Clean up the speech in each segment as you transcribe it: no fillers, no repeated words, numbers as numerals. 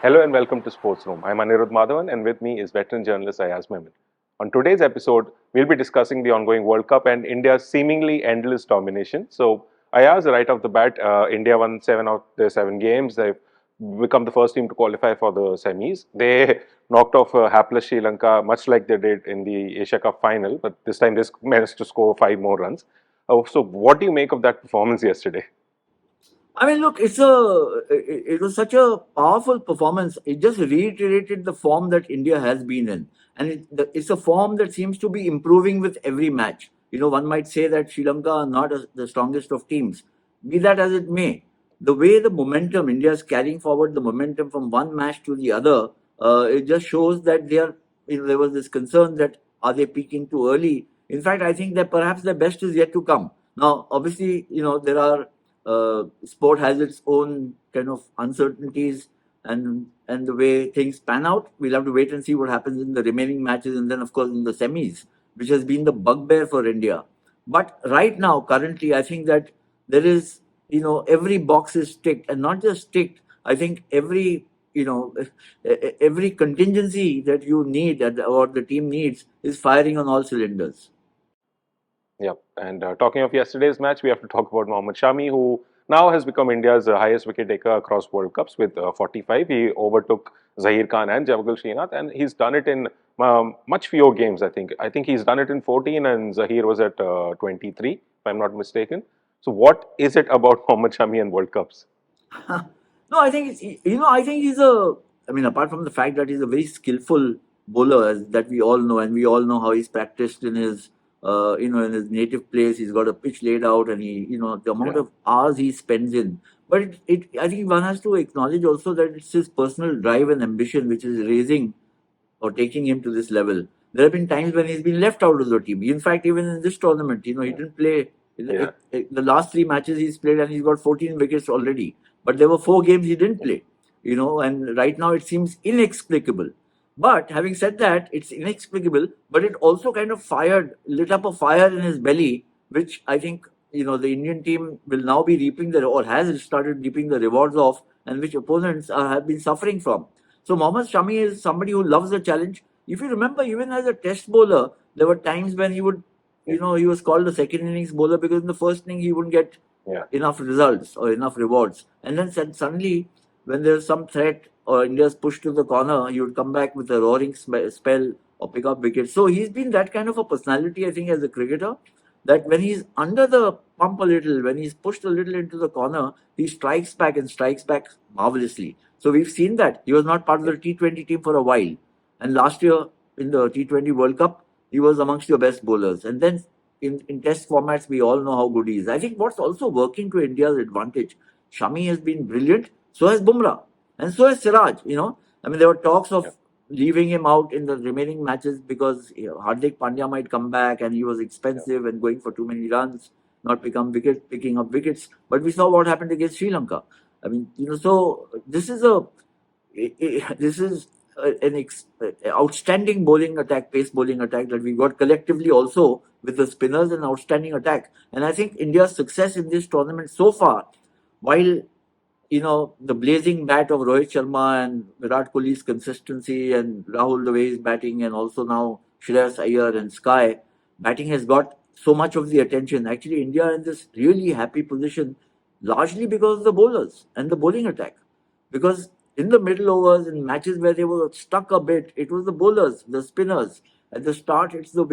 Hello and welcome to Sports Room. I'm Anirudh Madhavan and with me is veteran journalist Ayaz Memon. On today's episode, we'll be discussing the ongoing World Cup and India's seemingly endless domination. So, Ayaz, right off the bat, India won 7 of their 7 games. They've become the first team to qualify for the semis. They knocked off hapless Sri Lanka, much like they did in the Asia Cup final, but this time they managed to score 5 more runs. So, what do you make of that performance yesterday? I mean, look, it was such a powerful performance. It just reiterated the form that India has been in, and it's a form that seems to be improving with every match. One might say that Sri Lanka are not the strongest of teams. Be that as it may, the way the momentum India is carrying forward the momentum from one match to the other, it just shows that they are. There was this concern that are they peaking too early? In fact, I think that perhaps their best is yet to come. Now, obviously, there are sport has its own kind of uncertainties and the way things pan out. We'll have to wait and see what happens in the remaining matches, and then of course in the semis, which has been the bugbear for India. But right now, currently, I think that there is every box is ticked, and not just ticked. I think every contingency that you need or the team needs is firing on all cylinders. Yep. And talking of yesterday's match, we have to talk about Mohammed Shami, who now has become India's highest wicket taker across World Cups with 45. He overtook Zahir Khan and Javagal Srinath, and he's done it in much fewer games, I think. I think he's done it in 14, and Zahir was at 23, if I'm not mistaken. So, what is it about Mohammed Shami and World Cups? No, I think I think he's a. I mean, apart from the fact that he's a very skillful bowler, that we all know, and we all know how he's practiced in his, in his native place. He's got a pitch laid out, and the amount of hours he spends in. But I think one has to acknowledge also that it's his personal drive and ambition which is raising or taking him to this level. There have been times when he's been left out of the team. In fact, even in this tournament, he didn't play. The last 3 matches he's played, and he's got 14 wickets already. But there were 4 games he didn't play. And right now it seems inexplicable. But having said that, it's inexplicable, but it also kind of lit up a fire in his belly, which I think, the Indian team will now be reaping or has started reaping the rewards of, and which opponents have been suffering from. So Mohammad Shami is somebody who loves the challenge. If you remember, even as a test bowler, there were times when he would, he was called a second innings bowler because in the first inning he wouldn't get enough results or enough rewards. And then suddenly, when there's some threat or India's pushed to the corner, he would come back with a roaring spell or pick up wickets. So he's been that kind of a personality, I think, as a cricketer, that when he's under the pump a little, when he's pushed a little into the corner, he strikes back and strikes back marvelously. So we've seen that. He was not part of the T20 team for a while. And last year in the T20 World Cup, he was amongst your best bowlers. And then in test formats, we all know how good he is. I think what's also working to India's advantage, Shami has been brilliant, so has Bumrah, and so has Siraj. I mean, there were talks of leaving him out in the remaining matches because Hardik Pandya might come back and he was expensive and going for too many runs, not picking up wickets. But we saw what happened against Sri Lanka. I mean, so this is an outstanding bowling attack, pace bowling attack that we got collectively also with the spinners, and outstanding attack. And I think India's success in this tournament so far, while the blazing bat of Rohit Sharma and Virat Kohli's consistency and Rahul the way he's batting, and also now Shreyas Iyer and Sky, batting has got so much of the attention. Actually, India in this really happy position, largely because of the bowlers and the bowling attack. Because in the middle overs, in matches where they were stuck a bit, it was the bowlers, the spinners. At the start, it's the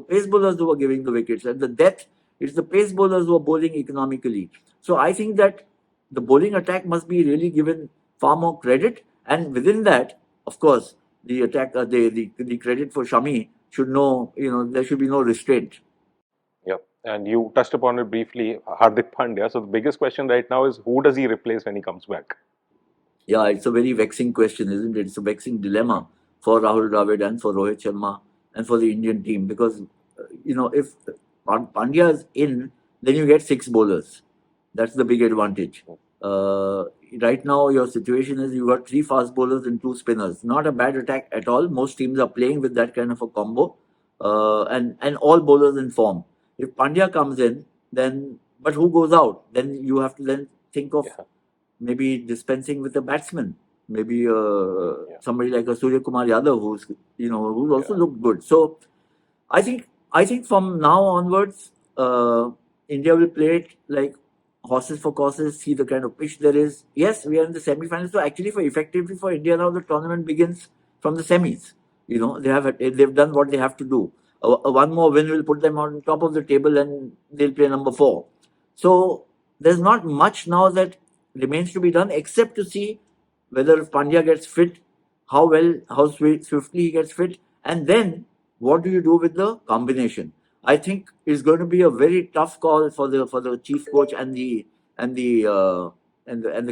pace bowlers who were giving the wickets. At the death, it's the pace bowlers who are bowling economically. So I think that the bowling attack must be really given far more credit. And within that, of course, the attack, the credit for Shami should know, there should be no restraint. Yep. And you touched upon it briefly, Hardik Pandya. So, the biggest question right now is who does he replace when he comes back? Yeah, it's a very vexing question, isn't it? It's a vexing dilemma for Rahul Dravid and for Rohit Sharma and for the Indian team because, if Pandya is in, then you get 6 bowlers. That's the big advantage. Right now, your situation is you got 3 fast bowlers and 2 spinners. Not a bad attack at all. Most teams are playing with that kind of a combo, and all bowlers in form. If Pandya comes in, but who goes out? Then you have to then think of maybe dispensing with a batsman, maybe somebody like a Surya Kumar Yadav, who's also looked good. So I think from now onwards, India will play it like horses for courses, see the kind of pitch there is. Yes, we are in the semi-finals. So actually, effectively for India now, the tournament begins from the semis. They've done what they have to do. One more win will put them on top of the table, and they'll play number 4. So there's not much now that remains to be done except to see whether Pandya gets fit, how swiftly he gets fit, and then what do you do with the combination? I think it's going to be a very tough call for the chief coach and the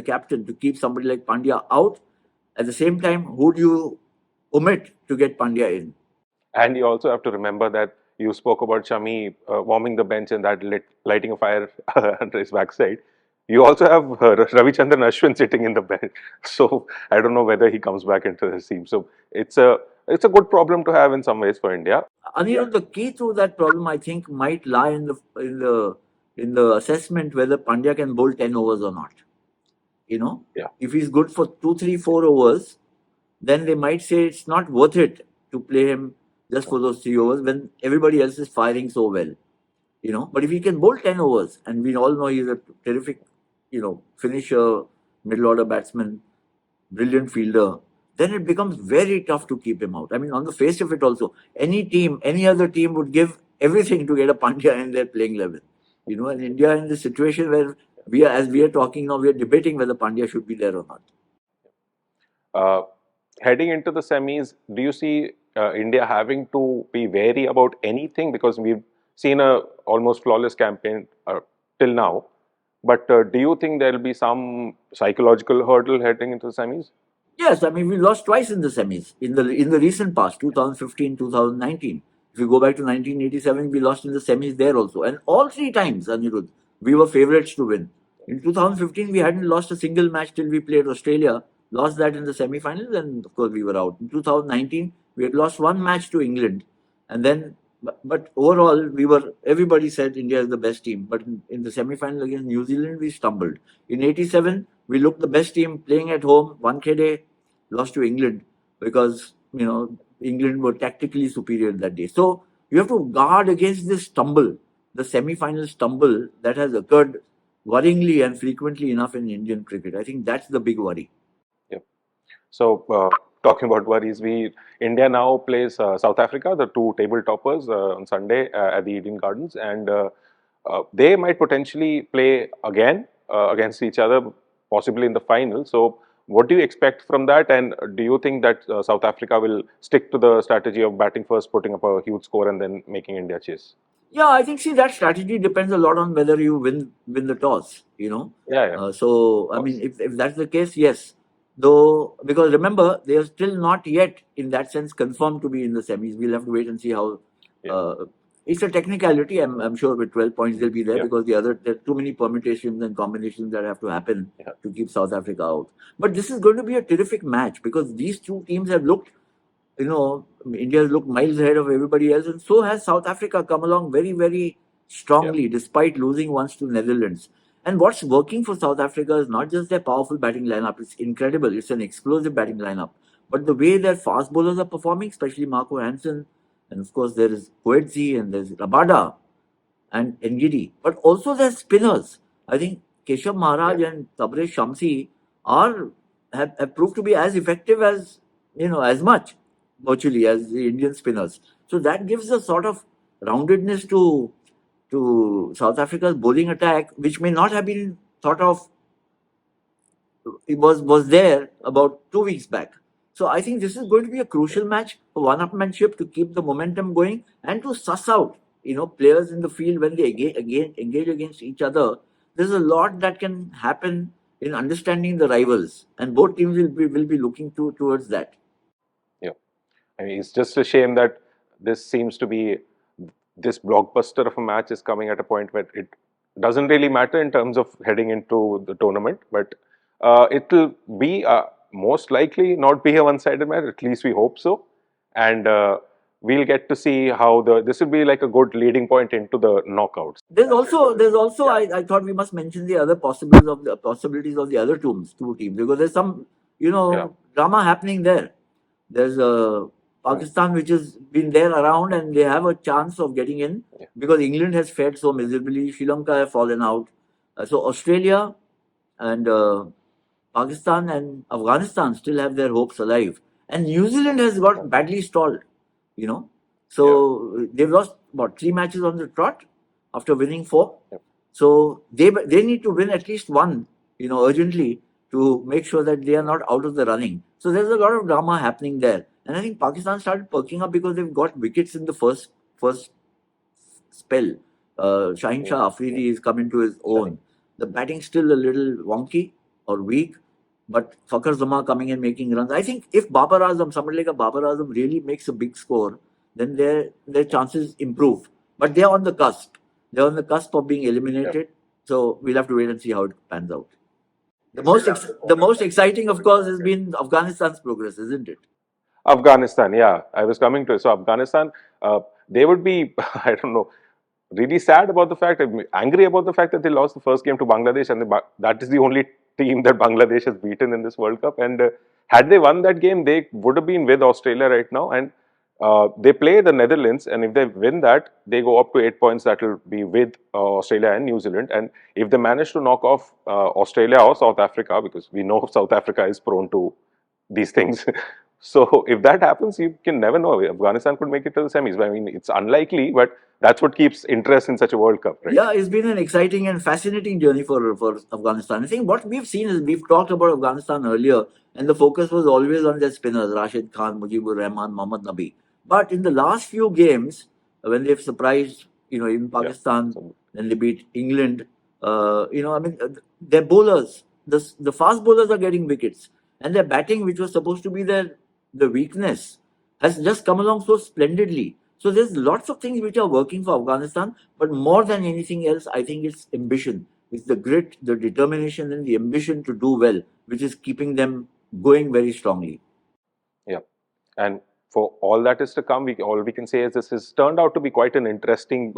captain to keep somebody like Pandya out. At the same time, who do you omit to get Pandya in? And you also have to remember that you spoke about Shami warming the bench and that lighting a fire under his backside. You also have Ravichandran Ashwin sitting in the bench. So I don't know whether he comes back into the team. So it's a good problem to have in some ways for India. Anirudh, the key to that problem, I think, might lie in the assessment whether Pandya can bowl 10 overs or not. If he's good for 2, 3, 4 overs, then they might say it's not worth it to play him just for those 3 overs when everybody else is firing so well. But if he can bowl 10 overs, and we all know he's a terrific, finisher, middle order batsman, brilliant fielder, then it becomes very tough to keep him out. I mean, on the face of it also, any other team would give everything to get a Pandya in their playing level. And India in the situation where as we are talking now, we are debating whether Pandya should be there or not. Heading into the semis, do you see India having to be wary about anything? Because we've seen a almost flawless campaign till now. But do you think there will be some psychological hurdle heading into the semis? Yes, I mean, we lost twice in the semis in the recent past, 2015, 2019. If you go back to 1987, we lost in the semis there also. And all 3 times, Anirudh, we were favourites to win. In 2015, we hadn't lost a single match till we played Australia, lost that in the semi-finals, and of course we were out. In 2019, we had lost 1 match to England. And then, but overall, everybody said India is the best team. But in the semi-final against New Zealand, we stumbled. In 87, we looked the best team playing at home. 1K lost to England because, England were tactically superior that day. So you have to guard against this stumble, the semi-final stumble that has occurred worryingly and frequently enough in Indian cricket. I think that's the big worry. Yep. So talking about worries, India now plays South Africa, the 2 table toppers, on Sunday at the Eden Gardens, and they might potentially play again against each other, possibly in the final. So what do you expect from that, and do you think that South Africa will stick to the strategy of batting first, putting up a huge score, and then making India chase? Yeah, I think that strategy depends a lot on whether you win the toss. So I mean, if that's the case, yes. Though, because remember, they are still not yet in that sense confirmed to be in the semis. We'll have to wait and see how. It's a technicality. I'm sure with 12 points they'll be there because there are too many permutations and combinations that have to happen to keep South Africa out. But this is going to be a terrific match because these 2 teams have looked, India has looked miles ahead of everybody else, and so has South Africa come along very, very strongly despite losing once to Netherlands. And what's working for South Africa is not just their powerful batting lineup. It's incredible. It's an explosive batting lineup. But the way their fast bowlers are performing, especially Marco Hansen, and of course there is Coetzee and there's Rabada and Ngidi. But also their spinners. I think Keshav Maharaj and Tabraiz Shamsi have proved to be as effective as, as much virtually as the Indian spinners. So that gives a sort of roundedness to South Africa's bowling attack, which may not have been thought of. It was there about 2 weeks back. So I think this is going to be a crucial match for one-upmanship to keep the momentum going and to suss out, players in the field when they engage against each other. There's a lot that can happen in understanding the rivals, and both teams will be looking towards that. Yeah, I mean, it's just a shame that this blockbuster of a match is coming at a point where it doesn't really matter in terms of heading into the tournament, but it will be most likely not be a one-sided match. At least we hope so, and we'll get to see how this will be like a good leading point into the knockouts. There's also I thought we must mention the other possibilities of the other two teams, because there's some drama happening there. There's Pakistan, which has been there around, and they have a chance of getting in because England has fared so miserably. Sri Lanka have fallen out. So Australia and Pakistan and Afghanistan still have their hopes alive. And New Zealand has got badly stalled, So they've lost, 3 matches on the trot after winning 4. So they need to win at least one, urgently to make sure that they are not out of the running. So there's a lot of drama happening there. And I think Pakistan started perking up because they've got wickets in the first spell. Shaheen Shah Afridi is coming to his own. The batting's still a little wonky or weak, but Fakhar Zaman coming and making runs. I think if Babar Azam, somebody like a Babar Azam really makes a big score, then their chances improve. But they're on the cusp. They're on the cusp of being eliminated. So we'll have to wait and see how it pans out. The most exciting, of course, has been Afghanistan's progress, isn't it? Afghanistan, yeah. I was coming to it. So Afghanistan, they would be, I don't know, really sad about the fact, angry about the fact that they lost the first game to Bangladesh, and that is the only team that Bangladesh has beaten in this World Cup. And had they won that game, they would have been with Australia right now. And they play the Netherlands, and if they win that, they go up to 8 points. That will be with Australia and New Zealand. And if they manage to knock off Australia or South Africa, because we know South Africa is prone to these things. So if that happens, you can never know. Afghanistan could make it to the semis. I mean, it's unlikely, but that's what keeps interest in such a World Cup, right? Yeah, it's been an exciting and fascinating journey for Afghanistan. I think what we've seen is we've talked about Afghanistan earlier, and the focus was always on their spinners, Rashid Khan, Mujibur Rahman, Mohammad Nabi. But in the last few games, when they've surprised, even Pakistan, then they beat England, their bowlers, the fast bowlers are getting wickets, and their batting, which was supposed to be the weakness, has just come along so splendidly. So there's lots of things which are working for Afghanistan, but more than anything else, I think it's ambition. It's the grit, the determination, and the ambition to do well, which is keeping them going very strongly. Yeah, and for all that is to come, all we can say is this has turned out to be quite an interesting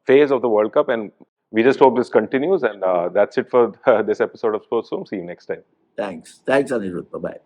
phase of the World Cup, and we just hope this continues. And that's it for this episode of Sports Room. See you next time. Thanks, Anirudh. Bye bye.